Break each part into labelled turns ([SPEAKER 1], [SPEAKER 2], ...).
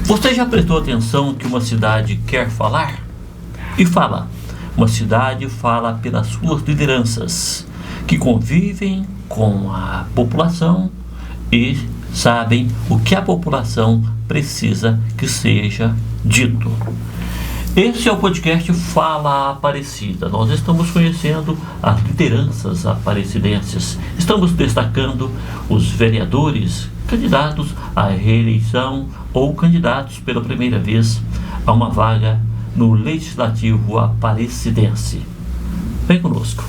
[SPEAKER 1] Você já prestou atenção que uma cidade quer falar? E fala. Uma cidade fala pelas suas lideranças, que convivem com a população e sabem o que a população precisa que seja dito. Esse é o podcast Fala Aparecida. Nós estamos conhecendo as lideranças aparecidenses. Estamos destacando os vereadores, candidatos à reeleição ou candidatos pela primeira vez a uma vaga no Legislativo Aparecidense. Vem conosco.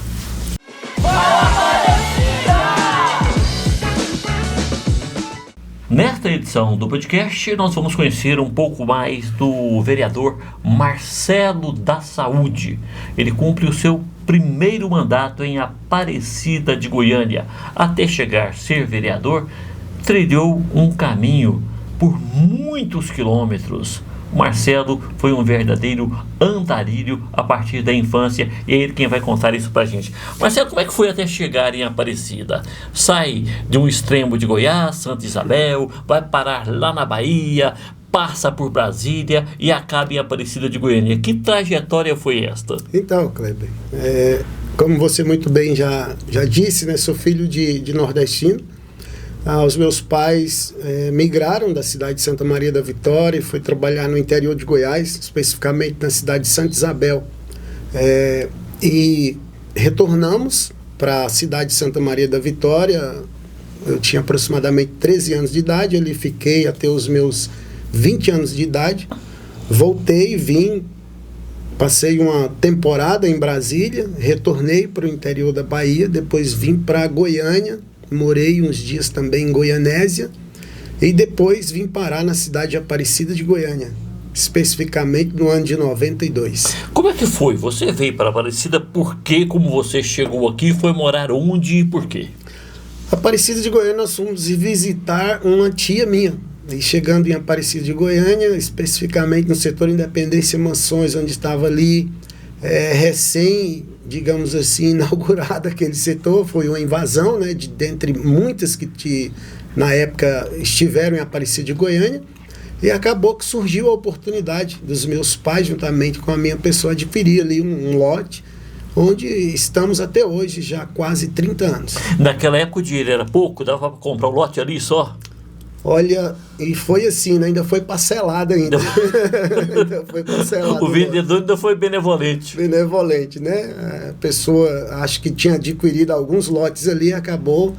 [SPEAKER 1] Nesta edição do podcast, nós vamos conhecer um pouco mais do vereador Marcelo da Saúde. Ele cumpre o seu primeiro mandato em Aparecida de Goiânia. Até chegar a ser vereador, trilhou um caminho por muitos quilômetros. O Marcelo foi um verdadeiro andarilho a partir da infância e é ele quem vai contar isso pra gente. Marcelo, como é que foi até chegar em Aparecida? Sai de um extremo de Goiás, Santa Isabel, vai parar lá na Bahia, passa por Brasília e acaba em Aparecida de Goiânia. Que trajetória foi esta?
[SPEAKER 2] Então, Kleber, como você muito bem já disse, né, sou filho de nordestino. Os meus pais migraram da cidade de Santa Maria da Vitória e foi trabalhar no interior de Goiás, especificamente na cidade de Santa Isabel. E retornamos para a cidade de Santa Maria da Vitória. Eu tinha aproximadamente 13 anos de idade, ali fiquei até os meus 20 anos de idade. Voltei, vim, passei uma temporada em Brasília, retornei para o interior da Bahia, depois vim para Goiânia. Morei uns dias também em Goianésia e depois vim parar na cidade de Aparecida de Goiânia, especificamente no ano de 92.
[SPEAKER 1] Como é que foi? Você veio para Aparecida, por quê? Como você chegou aqui? Foi morar onde e por quê?
[SPEAKER 2] Aparecida de Goiânia, nós fomos visitar uma tia minha. E chegando em Aparecida de Goiânia, especificamente no setor Independência Mansões, onde estava ali recém, digamos assim, inaugurado aquele setor, foi uma invasão, né, dentre muitas que na época estiveram em Aparecida de Goiânia, e acabou que surgiu a oportunidade dos meus pais, juntamente com a minha pessoa, adquirir ali um lote, onde estamos até hoje, já há quase 30 anos.
[SPEAKER 1] Naquela época o dinheiro era pouco, dava para comprar um lote ali só?
[SPEAKER 2] Olha, e foi assim, né? Ainda foi parcelado ainda. Ainda foi parcelado.
[SPEAKER 1] O vendedor ainda foi benevolente.
[SPEAKER 2] Benevolente, né? A pessoa, acho que tinha adquirido alguns lotes ali, acabou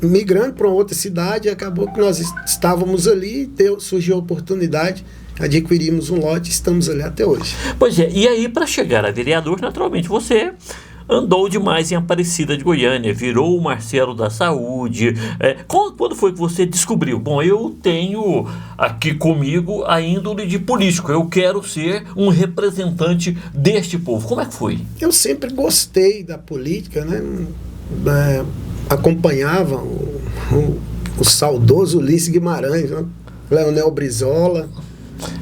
[SPEAKER 2] migrando para uma outra cidade, acabou que nós estávamos ali, surgiu a oportunidade, adquirimos um lote e estamos ali até hoje.
[SPEAKER 1] Pois é, e aí para chegar a vereador, naturalmente você andou demais em Aparecida de Goiânia, virou o Marcelo da Saúde. Quando foi que você descobriu? Bom, eu tenho aqui comigo a índole de político, eu quero ser um representante deste povo. Como é que foi?
[SPEAKER 2] Eu sempre gostei da política, né? Acompanhava o saudoso Ulisses Guimarães, né? Leonel Brizola.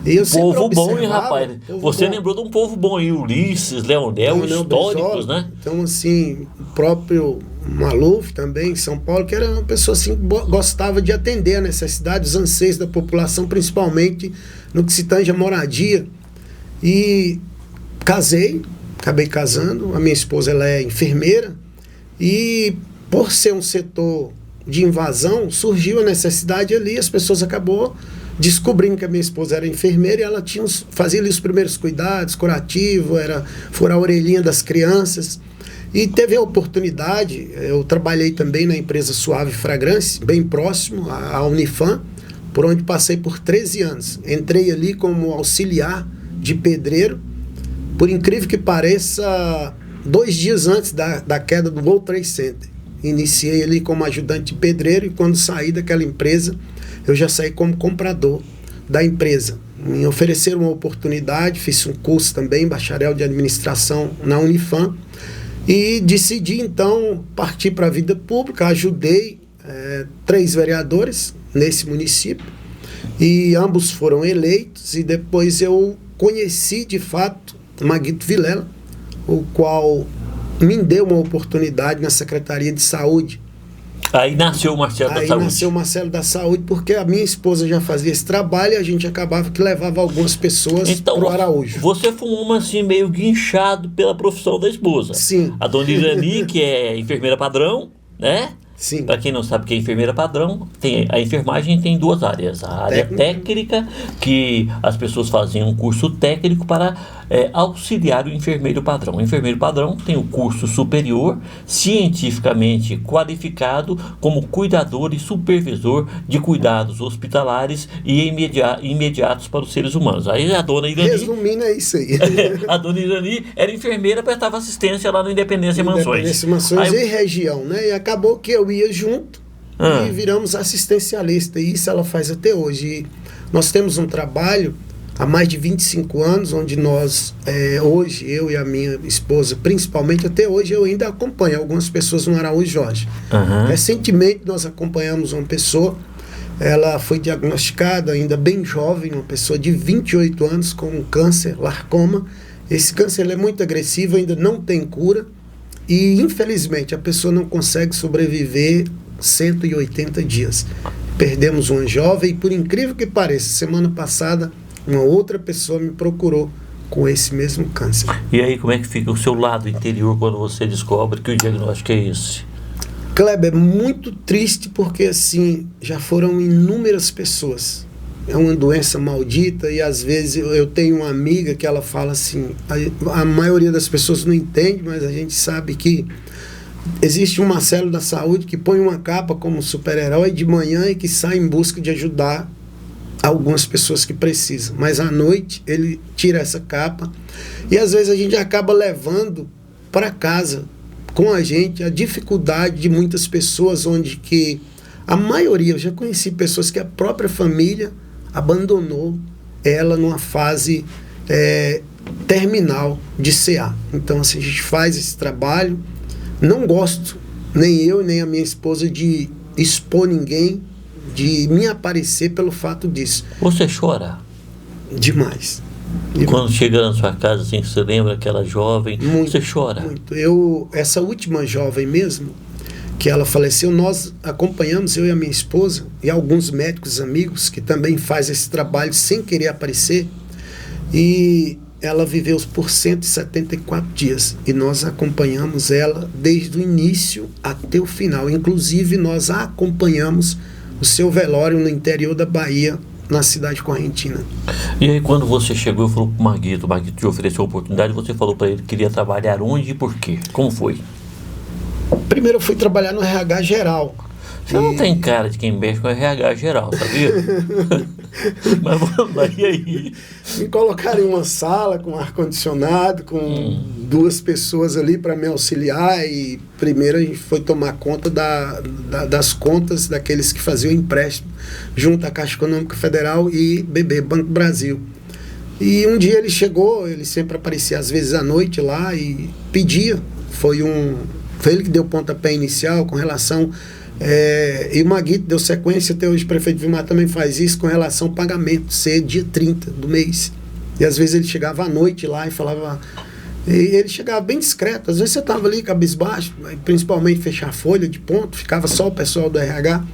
[SPEAKER 2] E eu
[SPEAKER 1] povo bom, hein, rapaz? Você
[SPEAKER 2] bom.
[SPEAKER 1] Lembrou de um povo bom aí, Ulisses, Leonel históricos,
[SPEAKER 2] Brizola,
[SPEAKER 1] né?
[SPEAKER 2] Então, assim, o próprio Maluf também, em São Paulo, que era uma pessoa assim, que gostava de atender a necessidade, os anseios da população, principalmente no que se tange a moradia. E acabei casando, a minha esposa ela é enfermeira, e por ser um setor de invasão, surgiu a necessidade ali, as pessoas acabou descobrindo que a minha esposa era enfermeira e ela fazia ali os primeiros cuidados, curativo, furar a orelhinha das crianças. E teve a oportunidade, eu trabalhei também na empresa Suave Fragrância, bem próximo à Unifam, por onde passei por 13 anos. Entrei ali como auxiliar de pedreiro, por incrível que pareça, 2 dias antes da queda do World Trade Center. Iniciei ali como ajudante de pedreiro e quando saí daquela empresa, eu já saí como comprador da empresa. Me ofereceram uma oportunidade, fiz um curso também, bacharel de administração na Unifam, e decidi então partir para a vida pública. Ajudei 3 vereadores nesse município, e ambos foram eleitos, e depois eu conheci de fato Maguito Vilela, o qual me deu uma oportunidade na Secretaria de Saúde,
[SPEAKER 1] Aí nasceu o Marcelo da
[SPEAKER 2] Aí
[SPEAKER 1] Saúde.
[SPEAKER 2] nasceu o Marcelo da Saúde, porque a minha esposa já fazia esse trabalho e a gente acabava que levava algumas pessoas
[SPEAKER 1] Então,
[SPEAKER 2] pro Araújo.
[SPEAKER 1] você foi um homem assim meio guinchado pela profissão da esposa.
[SPEAKER 2] Sim.
[SPEAKER 1] A dona Irani, que é enfermeira padrão, né?
[SPEAKER 2] Sim.
[SPEAKER 1] Para quem não sabe o que é enfermeira padrão, a enfermagem tem duas áreas. A área técnica, que as pessoas fazem um curso técnico para auxiliar o enfermeiro padrão. O enfermeiro padrão tem o curso superior, cientificamente qualificado como cuidador e supervisor de cuidados hospitalares e imediatos para os seres humanos. Aí a dona Irani...
[SPEAKER 2] Resumindo, é isso aí.
[SPEAKER 1] A dona Irani era enfermeira, prestava assistência lá no Independência Mansões.
[SPEAKER 2] Independência Mansões
[SPEAKER 1] Aí,
[SPEAKER 2] e região, né? E acabou que eu ia junto e viramos assistencialista. E isso ela faz até hoje. E nós temos um trabalho há mais de 25 anos, onde nós, hoje, eu e a minha esposa, principalmente até hoje, eu ainda acompanho algumas pessoas no Araújo Jorge. Recentemente nós acompanhamos uma pessoa, ela foi diagnosticada ainda bem jovem, uma pessoa de 28 anos com um câncer, larcoma. Esse câncer ele é muito agressivo, ainda não tem cura e infelizmente a pessoa não consegue sobreviver 180 dias. Perdemos uma jovem e, por incrível que pareça, semana passada uma outra pessoa me procurou com esse mesmo câncer.
[SPEAKER 1] E aí, como é que fica o seu lado interior quando você descobre que o diagnóstico é esse?
[SPEAKER 2] Kleber, é muito triste porque, assim, já foram inúmeras pessoas. É uma doença maldita e, às vezes, eu tenho uma amiga que ela fala assim, a maioria das pessoas não entende, mas a gente sabe que existe um Marcelo da Saúde que põe uma capa como super-herói de manhã e que sai em busca de ajudar algumas pessoas que precisam, mas à noite ele tira essa capa e às vezes a gente acaba levando para casa com a gente a dificuldade de muitas pessoas, onde que a maioria, eu já conheci pessoas que a própria família abandonou ela numa fase terminal de CA. Então assim, a gente faz esse trabalho, não gosto, nem eu nem a minha esposa, de expor ninguém, de me aparecer pelo fato disso.
[SPEAKER 1] Você chora?
[SPEAKER 2] Demais.
[SPEAKER 1] Quando chega na sua casa, assim, você lembra aquela jovem,
[SPEAKER 2] muito,
[SPEAKER 1] você chora?
[SPEAKER 2] Muito. Essa última jovem mesmo, que ela faleceu, nós acompanhamos, eu e a minha esposa, e alguns médicos amigos, que também fazem esse trabalho sem querer aparecer, e ela viveu por 174 dias, e nós acompanhamos ela desde o início até o final. Inclusive, nós a acompanhamos o seu velório no interior da Bahia, na cidade correntina.
[SPEAKER 1] E aí, quando você chegou e falou pro Maguito, o Maguito te ofereceu a oportunidade, você falou para ele que queria trabalhar onde e por quê? Como foi?
[SPEAKER 2] Primeiro eu fui trabalhar no RH geral.
[SPEAKER 1] Você não tem cara de quem mexe com RH geral, sabia? Mas vamos lá, e aí?
[SPEAKER 2] Me colocaram em uma sala com ar-condicionado, com duas pessoas ali para me auxiliar, e primeiro a gente foi tomar conta das contas daqueles que faziam empréstimo junto à Caixa Econômica Federal e BB, Banco Brasil. E um dia ele chegou, ele sempre aparecia às vezes à noite lá e pedia, foi ele que deu pontapé inicial com relação... e o Maguito deu sequência, até hoje o prefeito Vilmar também faz isso com relação ao pagamento, ser dia 30 do mês. E às vezes ele chegava à noite lá e falava... E ele chegava bem discreto, às vezes você estava ali cabisbaixo, principalmente fechar a folha de ponto, ficava só o pessoal do RH,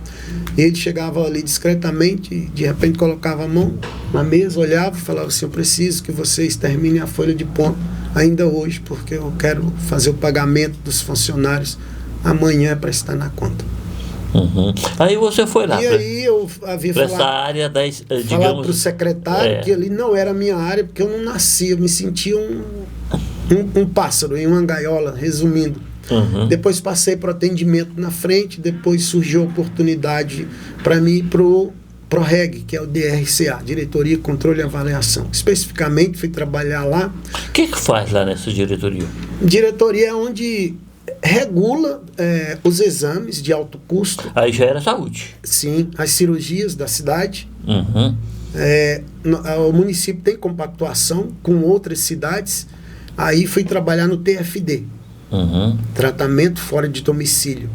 [SPEAKER 2] e ele chegava ali discretamente, e de repente colocava a mão na mesa, olhava e falava assim: eu preciso que vocês terminem a folha de ponto ainda hoje, porque eu quero fazer o pagamento dos funcionários amanhã para estar na conta.
[SPEAKER 1] Aí você foi lá.
[SPEAKER 2] E aí eu havia
[SPEAKER 1] falado essa área das,
[SPEAKER 2] digamos, para o secretário que ali não era a minha área, porque eu não nasci, eu me sentia um pássaro em uma gaiola, resumindo. Depois passei para o atendimento na frente, depois surgiu a oportunidade para mim ir para o PROREG, que é o DRCA, Diretoria, Controle e Avaliação. Especificamente fui trabalhar lá.
[SPEAKER 1] O que faz lá nessa diretoria?
[SPEAKER 2] Diretoria é onde regula os exames de alto custo.
[SPEAKER 1] Aí já era saúde.
[SPEAKER 2] Sim, as cirurgias da cidade. O município tem compactuação com outras cidades. Aí fui trabalhar no TFD, tratamento fora de domicílio,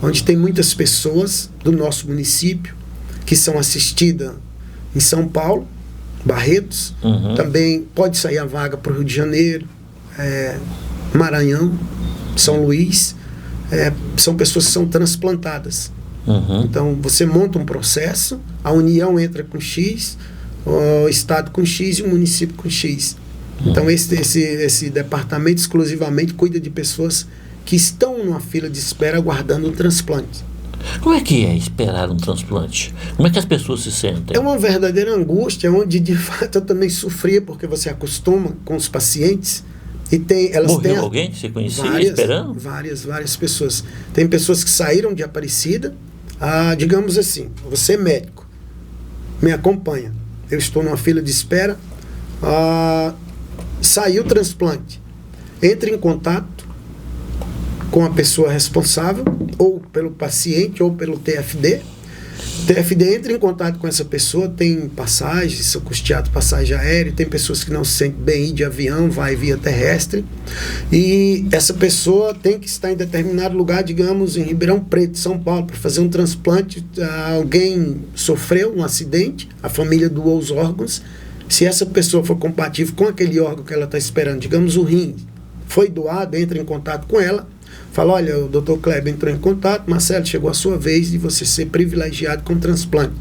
[SPEAKER 2] onde tem muitas pessoas do nosso município que são assistidas em São Paulo, Barretos. Também pode sair a vaga para o Rio de Janeiro, Maranhão, São Luís, são pessoas que são transplantadas.
[SPEAKER 1] Uhum.
[SPEAKER 2] Então, você monta um processo, a União entra com X, o Estado com X e o município com X. Então, esse departamento exclusivamente cuida de pessoas que estão numa fila de espera aguardando um transplante.
[SPEAKER 1] Como é que é esperar um transplante? Como é que as pessoas se sentem?
[SPEAKER 2] É uma verdadeira angústia, onde de fato eu também sofria, porque você acostuma com os pacientes e elas
[SPEAKER 1] Morreu
[SPEAKER 2] têm
[SPEAKER 1] alguém que você conhecia esperando?
[SPEAKER 2] Várias pessoas. Tem pessoas que saíram de Aparecida, digamos assim, você é médico, me acompanha, eu estou numa fila de espera, saiu o transplante, entre em contato com a pessoa responsável, ou pelo paciente, ou pelo TFD. O TFD entra em contato com essa pessoa, tem passagens, são custeados passagem aérea, tem pessoas que não se sentem bem ir de avião, vai via terrestre, e essa pessoa tem que estar em determinado lugar, digamos, em Ribeirão Preto, São Paulo, para fazer um transplante. Alguém sofreu um acidente, a família doou os órgãos, se essa pessoa for compatível com aquele órgão que ela está esperando, digamos o rim, foi doado, entra em contato com ela, fala, olha, o Dr. Kleber entrou em contato, Marcelo, chegou a sua vez de você ser privilegiado com transplante.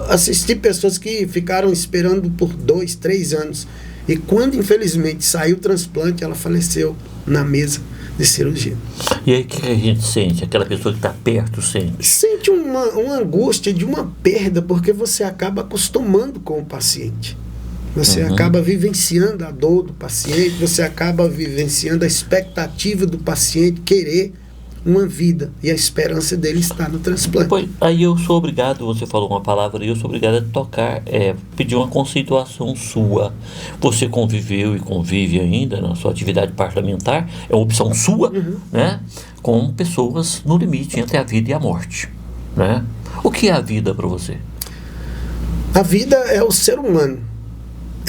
[SPEAKER 2] Assisti pessoas que ficaram esperando por 2, 3 anos, e quando infelizmente saiu o transplante, ela faleceu na mesa de cirurgia.
[SPEAKER 1] E aí o que a gente sente? Aquela pessoa que está perto sente?
[SPEAKER 2] Sente uma angústia de uma perda, porque você acaba acostumando com o paciente. Você acaba vivenciando a dor do paciente, você acaba vivenciando a expectativa do paciente querer uma vida, e a esperança dele está no transplante.
[SPEAKER 1] Depois, aí eu sou obrigado, você falou uma palavra, e eu sou obrigado a tocar, pedir uma conceituação sua. Você conviveu e convive ainda na sua atividade parlamentar, é uma opção sua, né, com pessoas no limite entre a vida e a morte, né? O que é a vida para você?
[SPEAKER 2] A vida é o ser humano.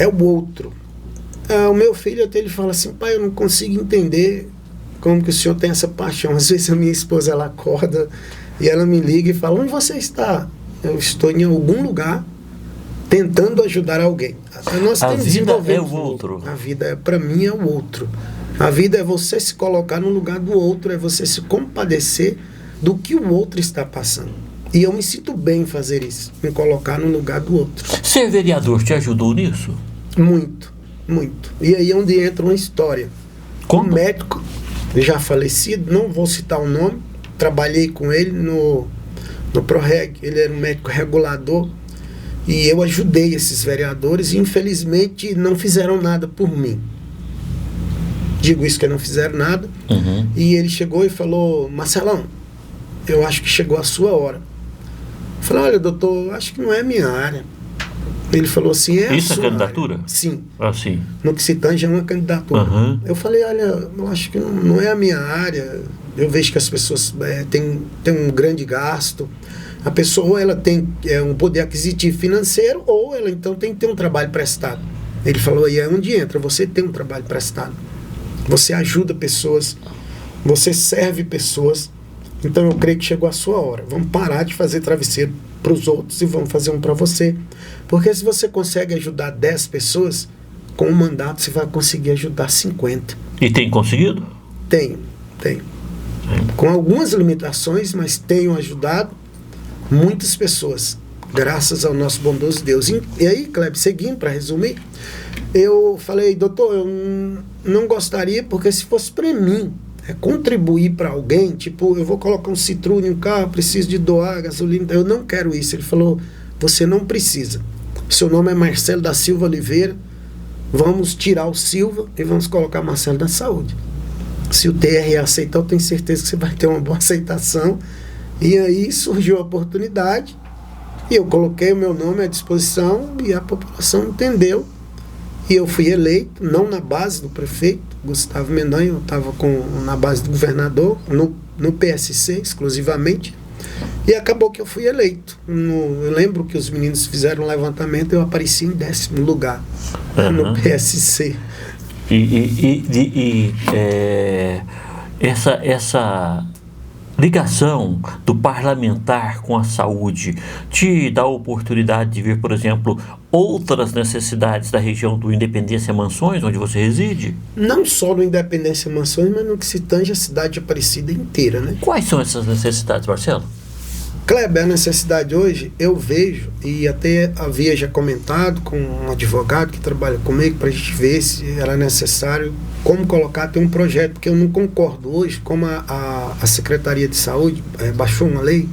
[SPEAKER 2] É o outro. O meu filho até ele fala assim, pai, eu não consigo entender como que o senhor tem essa paixão. Às vezes a minha esposa, ela acorda e ela me liga e fala, onde você está? Eu estou em algum lugar tentando ajudar alguém. Nós
[SPEAKER 1] A vida é o outro.
[SPEAKER 2] A vida, para mim, é o outro. A vida é você se colocar no lugar do outro, é você se compadecer do que o outro está passando. E eu me sinto bem em fazer isso, me colocar no lugar do outro.
[SPEAKER 1] Ser vereador te ajudou nisso?
[SPEAKER 2] Muito, muito. E aí é onde entra uma história.
[SPEAKER 1] Como?
[SPEAKER 2] Um médico, já falecido, não vou citar o nome, trabalhei com ele no ProReg, ele era um médico regulador, e eu ajudei esses vereadores, e infelizmente não fizeram nada por mim. Digo isso que não fizeram nada, e ele chegou e falou, Marcelão, eu acho que chegou a sua hora. Eu falei, olha, doutor, acho que não é a minha área. Ele falou assim,
[SPEAKER 1] isso é candidatura?
[SPEAKER 2] Área. Sim.
[SPEAKER 1] Ah, sim.
[SPEAKER 2] No que se tange é uma candidatura. Eu falei, olha, eu acho que não é a minha área. Eu vejo que as pessoas têm um grande gasto. A pessoa, ou ela tem um poder aquisitivo financeiro, ou ela então tem que ter um trabalho prestado. Ele falou, aí é onde entra, você tem um trabalho prestado. Você ajuda pessoas, você serve pessoas. Então eu creio que chegou a sua hora. Vamos parar de fazer travesseiro para os outros e vamos fazer um para você. Porque se você consegue ajudar 10 pessoas, com um mandato você vai conseguir ajudar 50.
[SPEAKER 1] E tem conseguido?
[SPEAKER 2] Tenho. Com algumas limitações, mas tenho ajudado muitas pessoas, graças ao nosso bondoso Deus. E aí, Kleber, seguindo para resumir, eu falei, doutor, eu não gostaria, porque se fosse para mim contribuir para alguém, tipo, eu vou colocar um Citroën no carro, preciso de doar gasolina, eu não quero isso. Ele falou, você não precisa. Seu nome é Marcelo da Silva Oliveira, vamos tirar o Silva e vamos colocar Marcelo da Saúde. Se o TRE aceitar, eu tenho certeza que você vai ter uma boa aceitação. E aí surgiu a oportunidade, e eu coloquei o meu nome à disposição, e a população entendeu. E eu fui eleito, não na base do prefeito, Gustavo Mendanha, eu estava na base do governador, no PSC exclusivamente, e acabou que eu fui eleito. Eu lembro que os meninos fizeram um levantamento, eu apareci em 10º lugar no PSC.
[SPEAKER 1] ligação do parlamentar com a saúde te dá a oportunidade de ver, por exemplo, outras necessidades da região do Independência Mansões, onde você reside?
[SPEAKER 2] Não só no Independência Mansões, mas no que se tange a cidade de Aparecida inteira, né?
[SPEAKER 1] Quais são essas necessidades, Marcelo?
[SPEAKER 2] Kleber, a necessidade hoje, eu vejo, e até havia já comentado com um advogado que trabalha comigo, para a gente ver se era necessário, como colocar, tem um projeto, porque eu não concordo hoje, como a Secretaria de Saúde baixou uma lei,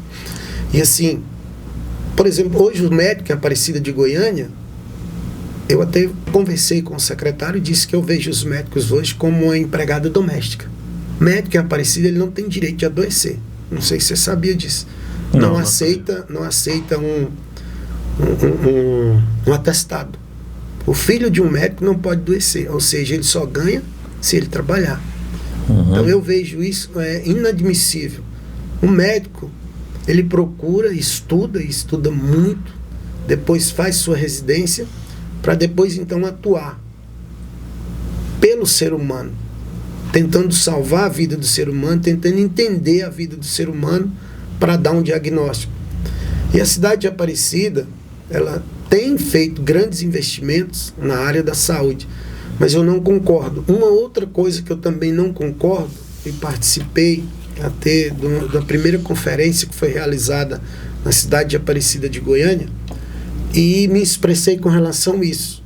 [SPEAKER 2] e assim, por exemplo, hoje o médico em Aparecida de Goiânia, eu até conversei com o secretário e disse que eu vejo os médicos hoje como uma empregada doméstica. Médico em Aparecida, ele não tem direito de adoecer, não sei se você sabia disso. Não aceita um atestado. O filho de um médico não pode adoecer, ou seja, ele só ganha se ele trabalhar. Então eu vejo isso inadmissível. O médico, ele procura, estuda muito, depois faz sua residência, para depois então atuar pelo ser humano, tentando salvar a vida do ser humano, tentando entender a vida do ser humano, para dar um diagnóstico. E a cidade de Aparecida, ela tem feito grandes investimentos na área da saúde, mas eu não concordo. Uma outra coisa que eu também não concordo, e participei até da primeira conferência que foi realizada na cidade de Aparecida de Goiânia, e me expressei com relação a isso.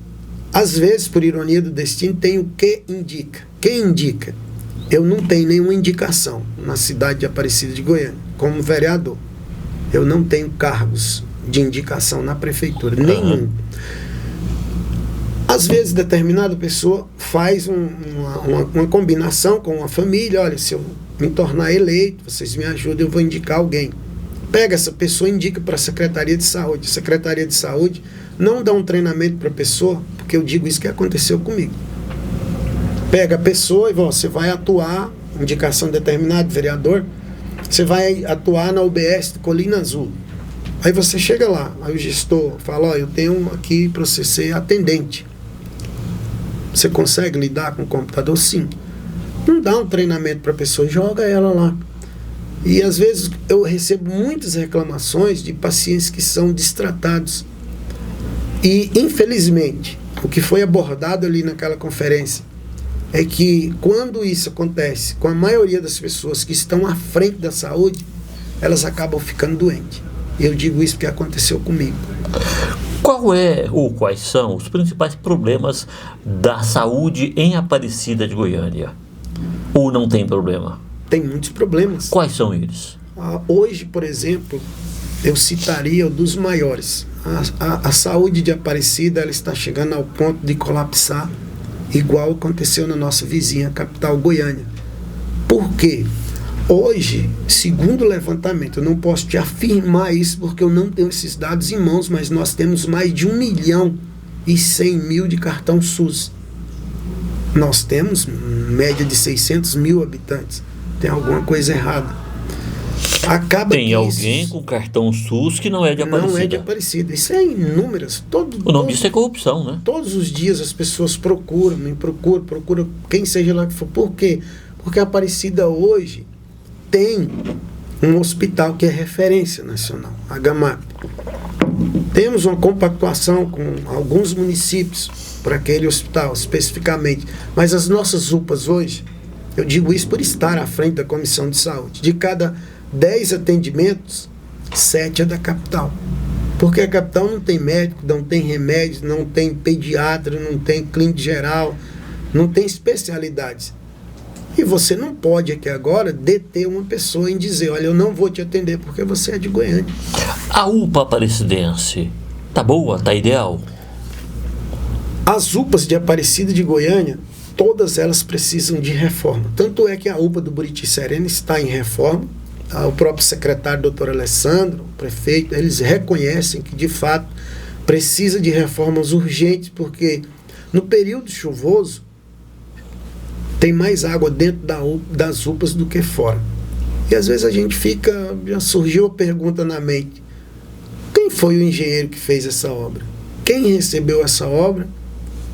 [SPEAKER 2] Às vezes, por ironia do destino, tem o que indica. Quem indica? Eu não tenho nenhuma indicação na cidade de Aparecida de Goiânia, como vereador. Eu não tenho cargos de indicação na prefeitura, nenhum. Às vezes, determinada pessoa faz uma combinação com a família, olha, se eu me tornar eleito, vocês me ajudam, eu vou indicar alguém. Pega essa pessoa e indica para a Secretaria de Saúde. A Secretaria de Saúde não dá um treinamento para a pessoa, porque eu digo isso que aconteceu comigo. Pega a pessoa e você vai atuar, indicação de determinado vereador, você vai atuar na UBS de Colina Azul. Aí você chega lá, aí o gestor fala, ó, eu tenho aqui para você ser atendente. Você consegue lidar com o computador? Sim. Não dá um treinamento para a pessoa, joga ela lá. E às vezes eu recebo muitas reclamações de pacientes que são destratados. E infelizmente, o que foi abordado ali naquela conferência é que quando isso acontece com a maioria das pessoas que estão à frente da saúde, elas acabam ficando doentes. Eu digo isso porque aconteceu comigo.
[SPEAKER 1] Qual é ou quais são os principais problemas da saúde em Aparecida de Goiânia? Ou não tem problema?
[SPEAKER 2] Tem muitos problemas.
[SPEAKER 1] Quais são eles?
[SPEAKER 2] Hoje, por exemplo, eu citaria o dos maiores. A saúde de Aparecida, ela está chegando ao ponto de colapsar, igual aconteceu na nossa vizinha capital, Goiânia. Por quê? Hoje, segundo o levantamento, eu não posso te afirmar isso porque eu não tenho esses dados em mãos, mas nós temos mais de 1.100.000 de cartão SUS. Nós temos média de 600 mil habitantes. Tem alguma coisa errada.
[SPEAKER 1] Tem alguém com cartão SUS que não é de Aparecida.
[SPEAKER 2] Não é de Aparecida. Isso é inúmeras.
[SPEAKER 1] O nome disso é corrupção, né?
[SPEAKER 2] Todos os dias as pessoas procuram quem seja lá que for. Por quê? Porque a Aparecida hoje tem um hospital que é referência nacional, a HMAP. Temos uma compactuação com alguns municípios para aquele hospital, especificamente. Mas as nossas UPAs hoje, eu digo isso por estar à frente da Comissão de Saúde, de cada 10 atendimentos, 7 é da capital. Porque a capital não tem médico, não tem remédio, não tem pediatra, não tem clínica geral, não tem especialidades. E você não pode aqui agora deter uma pessoa em dizer, olha, eu não vou te atender porque você é de Goiânia.
[SPEAKER 1] A UPA aparecidense, tá boa, tá ideal?
[SPEAKER 2] As UPAs de Aparecida de Goiânia, todas elas precisam de reforma. Tanto é que a UPA do Buriti Serena está em reforma. O próprio secretário, doutor Alessandro, o prefeito, eles reconhecem que de fato precisa de reformas urgentes, porque no período chuvoso tem mais água dentro das UPAs do que fora. E às vezes a gente já surgiu a pergunta na mente, quem foi o engenheiro que fez essa obra? Quem recebeu essa obra?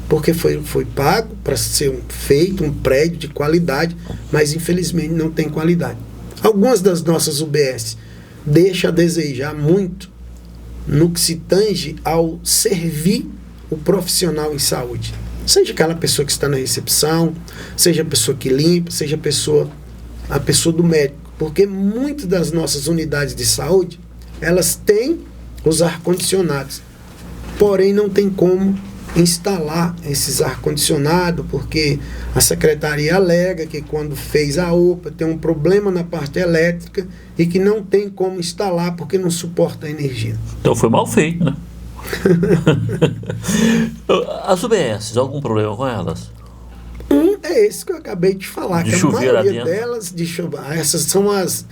[SPEAKER 2] Porque foi pago para ser feito um prédio de qualidade, mas infelizmente não tem qualidade. Algumas das nossas UBS deixam a desejar muito no que se tange ao servir o profissional em saúde. Seja aquela pessoa que está na recepção, seja a pessoa que limpa, seja a pessoa do médico. Porque muitas das nossas unidades de saúde, elas têm os ar-condicionados. Porém, não tem como instalar esses ar-condicionados, porque a secretaria alega que quando fez a UPA tem um problema na parte elétrica e que não tem como instalar porque não suporta a energia.
[SPEAKER 1] Então foi mal feito, né? As UBS, algum problema com elas?
[SPEAKER 2] É esse que eu acabei de falar,
[SPEAKER 1] De
[SPEAKER 2] que a
[SPEAKER 1] chover lá
[SPEAKER 2] maioria
[SPEAKER 1] dentro.
[SPEAKER 2] delas, essas são as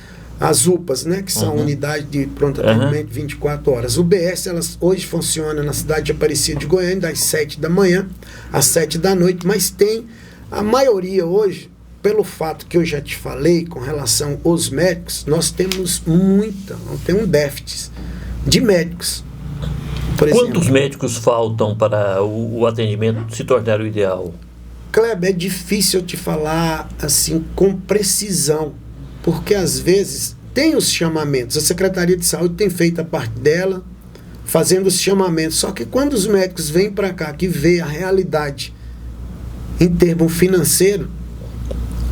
[SPEAKER 2] UPAs, né, que são unidades de pronto atendimento 24 horas. UBS, elas hoje funcionam na cidade de Aparecida de Goiânia, das 7 da manhã às 7 da noite, mas tem a maioria hoje, pelo fato que eu já te falei com relação aos médicos, nós temos tem um déficit de médicos. Por
[SPEAKER 1] Quantos
[SPEAKER 2] exemplo,
[SPEAKER 1] médicos faltam para o atendimento se tornar o ideal?
[SPEAKER 2] Kleber, é difícil eu te falar assim com precisão, porque às vezes tem os chamamentos, a Secretaria de Saúde tem feito a parte dela, fazendo os chamamentos, só que quando os médicos vêm para cá, que vê a realidade em termo financeiro,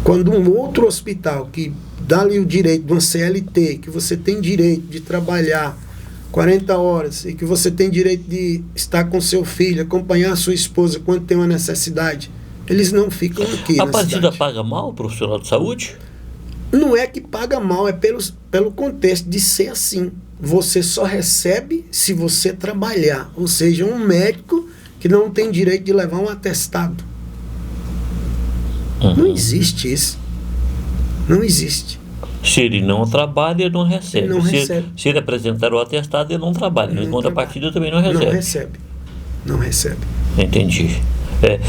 [SPEAKER 2] quando um outro hospital que dá-lhe o direito de uma CLT, que você tem direito de trabalhar 40 horas e que você tem direito de estar com seu filho, acompanhar a sua esposa quando tem uma necessidade, eles não ficam aqui
[SPEAKER 1] A
[SPEAKER 2] na
[SPEAKER 1] Aparecida
[SPEAKER 2] cidade.
[SPEAKER 1] paga mal o profissional de saúde?
[SPEAKER 2] Não é que paga mal, é pelo contexto de ser assim. Você só recebe se você trabalhar. Ou seja, um médico que não tem direito de levar um atestado. Não existe isso. Não existe.
[SPEAKER 1] Se ele não trabalha, ele não recebe.
[SPEAKER 2] Ele não recebe.
[SPEAKER 1] Se ele apresentar o atestado, ele não trabalha. Em contrapartida, também não recebe.
[SPEAKER 2] Não recebe.
[SPEAKER 1] Entendi.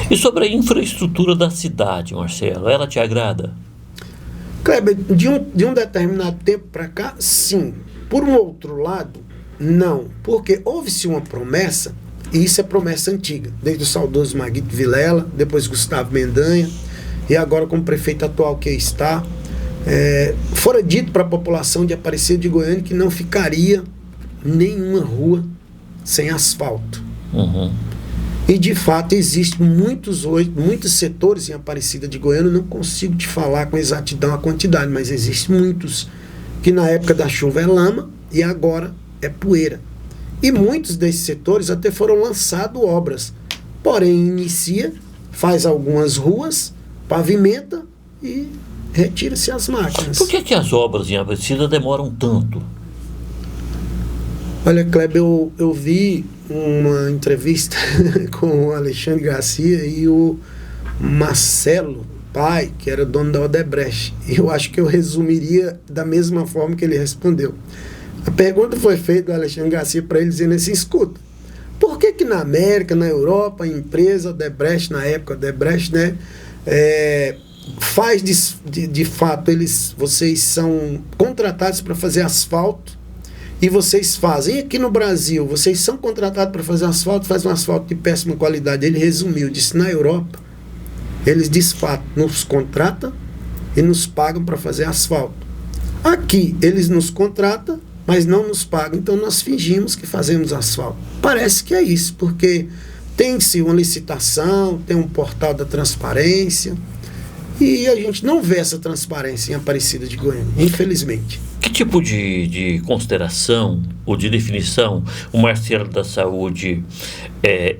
[SPEAKER 1] E sobre a infraestrutura da cidade, Marcelo, ela te agrada?
[SPEAKER 2] Kleber, de um determinado tempo para cá, sim. Por um outro lado, não. Porque houve-se uma promessa, e isso é promessa antiga, desde o saudoso Maguito Vilela, depois Gustavo Mendanha, e agora com o prefeito atual que está. Fora dito para a população de Aparecida de Goiânia que não ficaria nenhuma rua sem asfalto. E de fato existem muitos setores em Aparecida de Goiânia, eu não consigo te falar com exatidão a quantidade, mas existem muitos que na época da chuva é lama e agora é poeira. E muitos desses setores até foram lançadas obras, porém inicia, faz algumas ruas, pavimenta e retira-se as máquinas.
[SPEAKER 1] Por que as obras em Aparecida demoram tanto?
[SPEAKER 2] Olha, Kleber, eu vi uma entrevista com o Alexandre Garcia e o Marcelo Pai, que era dono da Odebrecht. E eu acho que eu resumiria da mesma forma que ele respondeu. A pergunta foi feita do Alexandre Garcia para ele, dizendo assim: escuta, por que na América, na Europa, a empresa Odebrecht, na época Odebrecht, né, faz de fato, vocês são contratados para fazer asfalto, e vocês fazem. E aqui no Brasil, vocês são contratados para fazer asfalto, faz um asfalto de péssima qualidade. Ele resumiu, disse: na Europa, eles de fato nos contratam e nos pagam para fazer asfalto. Aqui, eles nos contratam, mas não nos pagam, então nós fingimos que fazemos asfalto. Parece que é isso, porque tem-se uma licitação, tem um portal da transparência, e a gente não vê essa transparência em Aparecida de Goiânia, infelizmente.
[SPEAKER 1] Que tipo de consideração ou de definição o Marcelo da Saúde,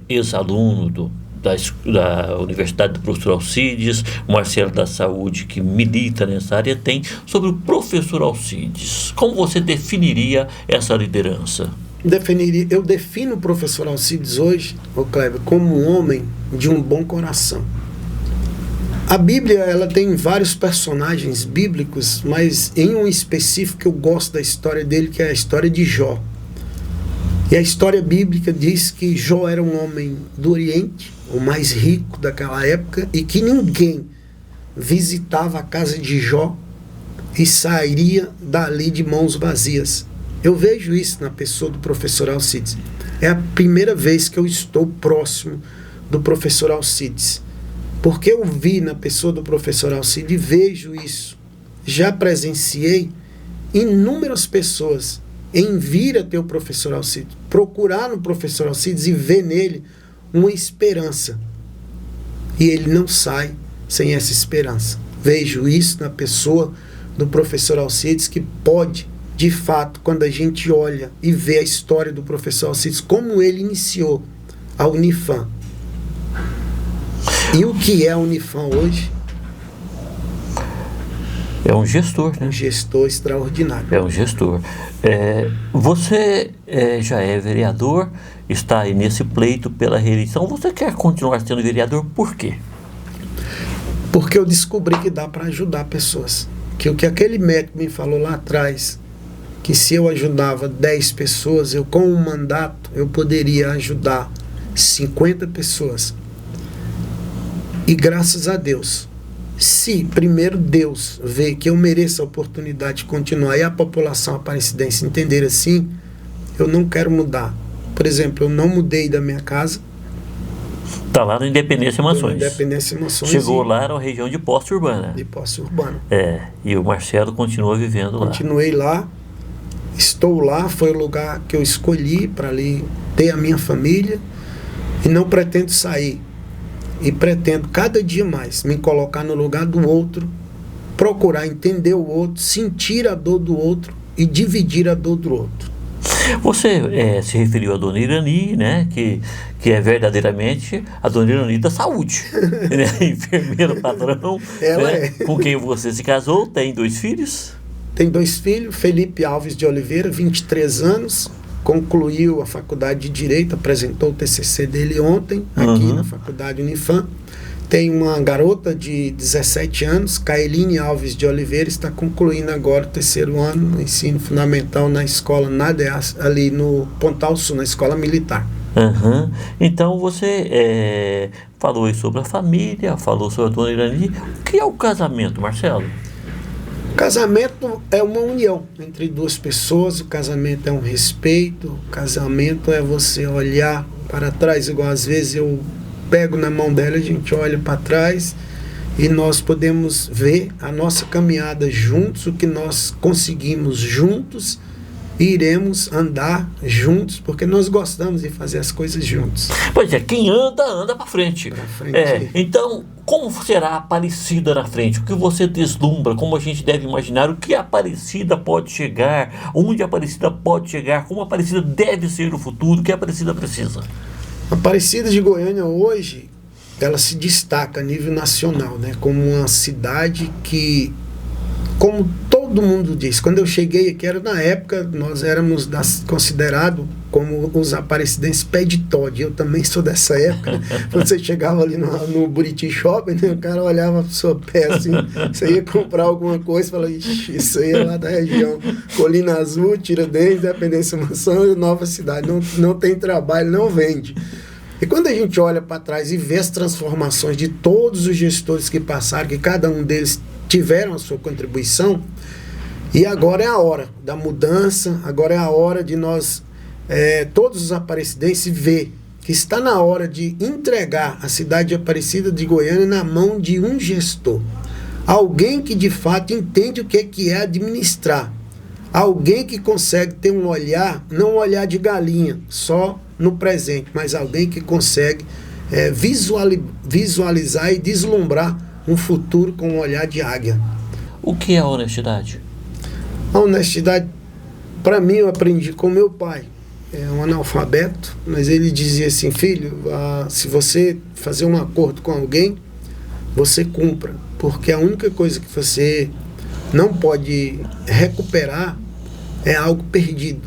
[SPEAKER 1] ex-aluno da Universidade do Professor Alcides, o Marcelo da Saúde que milita nessa área, tem sobre o professor Alcides? Como você definiria essa liderança?
[SPEAKER 2] Eu defino o professor Alcides hoje, Kleber, como um homem de um bom coração. A Bíblia, ela tem vários personagens bíblicos, mas em um específico eu gosto da história dele, que é a história de Jó. E a história bíblica diz que Jó era um homem do Oriente, o mais rico daquela época, e que ninguém visitava a casa de Jó e sairia dali de mãos vazias. Eu vejo isso na pessoa do professor Alcides. É a primeira vez que eu estou próximo do professor Alcides, porque eu vi na pessoa do professor Alcides e vejo isso já presenciei inúmeras pessoas em vir até o professor Alcides, procurar no professor Alcides e ver nele uma esperança. E ele não sai sem essa esperança. Vejo isso na pessoa do professor Alcides, que pode, de fato, quando a gente olha e vê a história do professor Alcides, como ele iniciou a Unifam. E o que é a Unifam hoje?
[SPEAKER 1] É um gestor, né?
[SPEAKER 2] Um gestor extraordinário.
[SPEAKER 1] É um gestor. Você já é vereador, está aí nesse pleito pela reeleição. Você quer continuar sendo vereador por quê?
[SPEAKER 2] Porque eu descobri que dá para ajudar pessoas. Que o que aquele médico me falou lá atrás, que se eu ajudava 10 pessoas, eu com um mandato, eu poderia ajudar 50 pessoas. E graças a Deus, se primeiro Deus vê que eu mereço a oportunidade de continuar e a população aparecidense entender assim, eu não quero mudar. Por exemplo, eu não mudei da minha casa.
[SPEAKER 1] Está lá no Independência Mansões.
[SPEAKER 2] Independência Mansões.
[SPEAKER 1] Chegou lá na região de Posse Urbana.
[SPEAKER 2] De Posse Urbana.
[SPEAKER 1] E o Marcelo continua vivendo lá.
[SPEAKER 2] Continuei lá, estou lá, foi o lugar que eu escolhi para ali ter a minha família e não pretendo sair. E pretendo cada dia mais me colocar no lugar do outro, procurar entender o outro, sentir a dor do outro e dividir a dor do outro.
[SPEAKER 1] Você se referiu a Dona Irani, né, que é verdadeiramente a Dona Irani da saúde, né, enfermeira padrão,
[SPEAKER 2] ela
[SPEAKER 1] né, com quem você se casou, tem 2 filhos?
[SPEAKER 2] Tem 2 filhos, Felipe Alves de Oliveira, 23 anos, concluiu a faculdade de Direito, apresentou o TCC dele ontem, aqui na faculdade Unifam. Tem uma garota de 17 anos, Caeline Alves de Oliveira, está concluindo agora o 3º ano no ensino fundamental na escola NADEAS, ali no Pontal Sul, na escola militar.
[SPEAKER 1] Então você falou aí sobre a família, falou sobre a Dona Irani. O que é o casamento, Marcelo?
[SPEAKER 2] O casamento é uma união entre 2 pessoas, o casamento é um respeito, o casamento é você olhar para trás, igual às vezes eu pego na mão dela, a gente olha para trás e nós podemos ver a nossa caminhada juntos, o que nós conseguimos juntos, e iremos andar juntos, porque nós gostamos de fazer as coisas juntos.
[SPEAKER 1] Pois é, quem anda para frente. Então, como será a Aparecida na frente? O que você deslumbra? Como a gente deve imaginar? O que a Aparecida pode chegar? Onde a Aparecida pode chegar? Como a Aparecida deve ser no futuro? O que a Aparecida precisa?
[SPEAKER 2] A Aparecida de Goiânia hoje, ela se destaca a nível nacional, né? Como uma cidade que, como todo mundo diz, quando eu cheguei aqui, era na época, nós éramos considerados como os aparecidenses pé de Todd. Eu também sou dessa época. Você chegava ali no Buriti Shopping, né, o cara olhava pro seu pé assim, você ia comprar alguma coisa e falava, ixi, isso aí é lá da região Colina Azul, Tiradentes, Independência Mansão e Nova Cidade. Não tem trabalho, não vende. E quando a gente olha para trás e vê as transformações de todos os gestores que passaram, que cada um deles tiveram a sua contribuição, e agora é a hora da mudança, agora é a hora de nós, todos os aparecidenses, ver que está na hora de entregar a cidade de Aparecida de Goiânia na mão de um gestor. Alguém que de fato entende o que é administrar. Alguém que consegue ter um olhar, não um olhar de galinha, só no presente, mas alguém que consegue visualizar e deslumbrar um futuro com um olhar de águia.
[SPEAKER 1] O que é a honestidade?
[SPEAKER 2] A honestidade, para mim, eu aprendi com meu pai. É um analfabeto, mas ele dizia assim, filho, se você fazer um acordo com alguém, você cumpra, porque a única coisa que você não pode recuperar é algo perdido.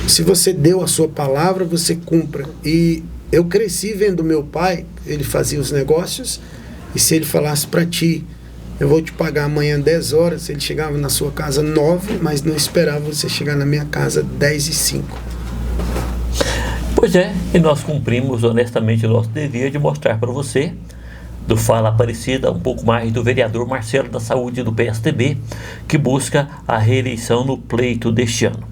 [SPEAKER 2] Se você deu a sua palavra, você cumpra. E eu cresci vendo meu pai, ele fazia os negócios, e se ele falasse para ti, eu vou te pagar amanhã 10 horas, ele chegava na sua casa 9, mas não esperava você chegar na minha casa 10:05.
[SPEAKER 1] Pois é, e nós cumprimos honestamente o nosso dever de mostrar para você, do Fala Aparecida, um pouco mais do vereador Marcelo da Saúde do PSDB, que busca a reeleição no pleito deste ano.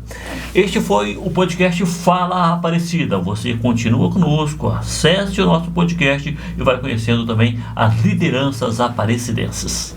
[SPEAKER 1] Este foi o podcast Fala Aparecida. Você continua conosco, acesse o nosso podcast e vai conhecendo também as lideranças aparecidenses.